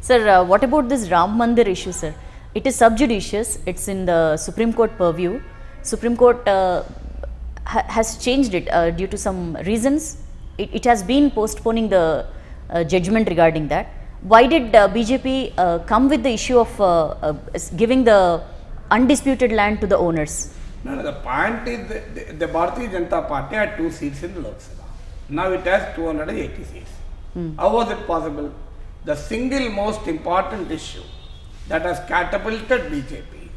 Sir, what about this Ram Mandir issue, sir? It is sub judice, it's in the Supreme Court purview. Supreme Court has changed it due to some reasons. It has been postponing the judgment regarding that. Why did BJP come with the issue of giving the undisputed land to the owners? No, the point is the Bharatiya Janata Party had 2 seats in the Lok Sabha. Now it has 280 seats. How was it possible? The single most important issue that has catapulted BJP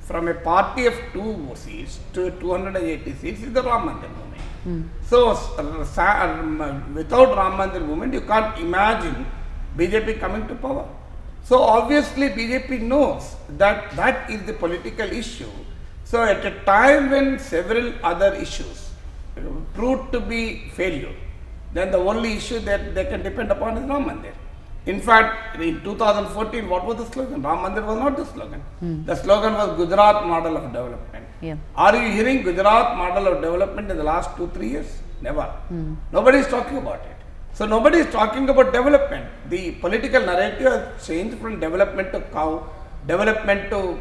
from a party of 2 seats to 280 seats is the Ram Mandir movement. So, without Ram Mandir movement, you can't imagine BJP coming to power. So, obviously, BJP knows that that is the political issue. So, at a time when several other issues proved to be failure, then the only issue that they can depend upon is Ram Mandir. In fact, in 2014, what was the slogan? Ram Mandir was not the slogan. The slogan was Gujarat model of development. Yeah. Are you hearing Gujarat model of development in the last 2-3 years? Never. Nobody is talking about it. So nobody is talking about development. The political narrative has changed from development to cow, development to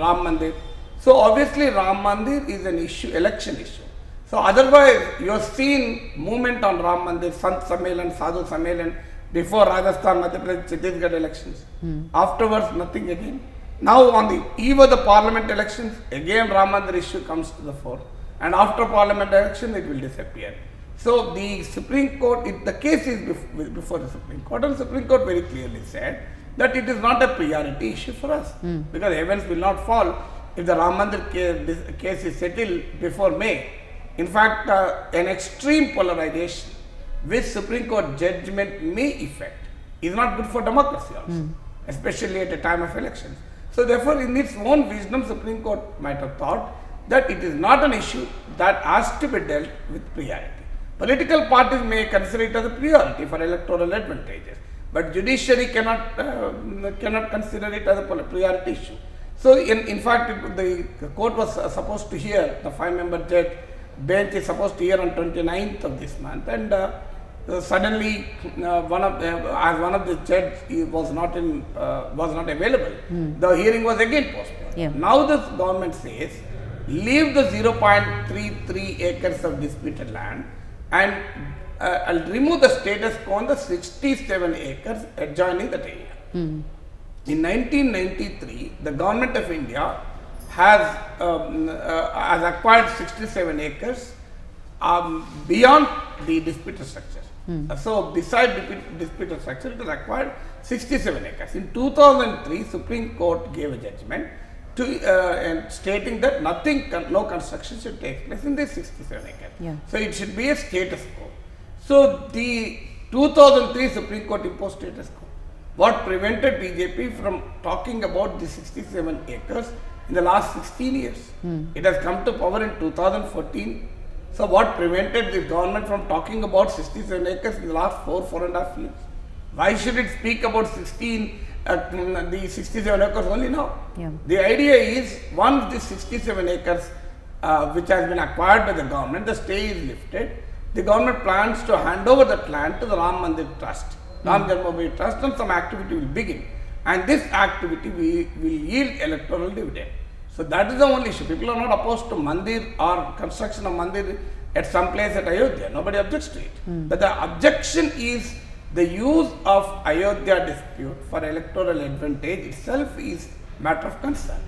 Ram Mandir. So obviously Ram Mandir is an issue, election issue. So otherwise you have seen movement on Ram Mandir, Sant Sammelan, Sadhu Sammelan, before Rajasthan, Madhya Pradesh, Chhattisgarh elections. Afterwards, nothing again. Now on the eve of the parliament elections, again Ram Mandir issue comes to the fore. And after parliament election, it will disappear. So the Supreme Court, the case is before the Supreme Court, and the Supreme Court very clearly said that it is not a priority issue for us. Because heavens will not fall if the Ram Mandir case is settled before May. In fact, an extreme polarization which Supreme Court judgment may effect is not good for democracy also, especially at a time of elections. So therefore, in its own wisdom, Supreme Court might have thought that it is not an issue that has to be dealt with priority. Political parties may consider it as a priority for electoral advantages, but judiciary cannot consider it as a priority issue. So in fact, the court was supposed to hear, the 5-member judge bench is supposed to hear on 29th of this month, and suddenly one of the judges was not available. The hearing was again postponed. Yeah. Now the government says leave the 0.33 acres of disputed land and I'll remove the status quo on the 67 acres adjoining that area. In 1993, the government of India has acquired 67 acres beyond the disputed structure. So beside disputed structure, it has acquired 67 acres. In 2003, Supreme Court gave a judgment to stating that no construction should take place in this 67 acres. Yeah. So it should be a status quo. So the 2003 Supreme Court imposed status quo. What prevented BJP from talking about the 67 acres in the last 16 years? It has come to power in 2014. So what prevented the government from talking about 67 acres in the last 4.5 years? Why should it speak about the 67 acres only now? Yeah. The idea is once the 67 acres which has been acquired by the government, the stay is lifted, the government plans to hand over that land to the Ram Mandir Trust, Ram Janmabhoomi Trust, and some activity will begin. And this activity will yield electoral dividend. So that is the only issue. People are not opposed to Mandir or construction of Mandir at some place at Ayodhya. Nobody objects to it. But the objection is the use of Ayodhya dispute for electoral advantage itself is matter of concern.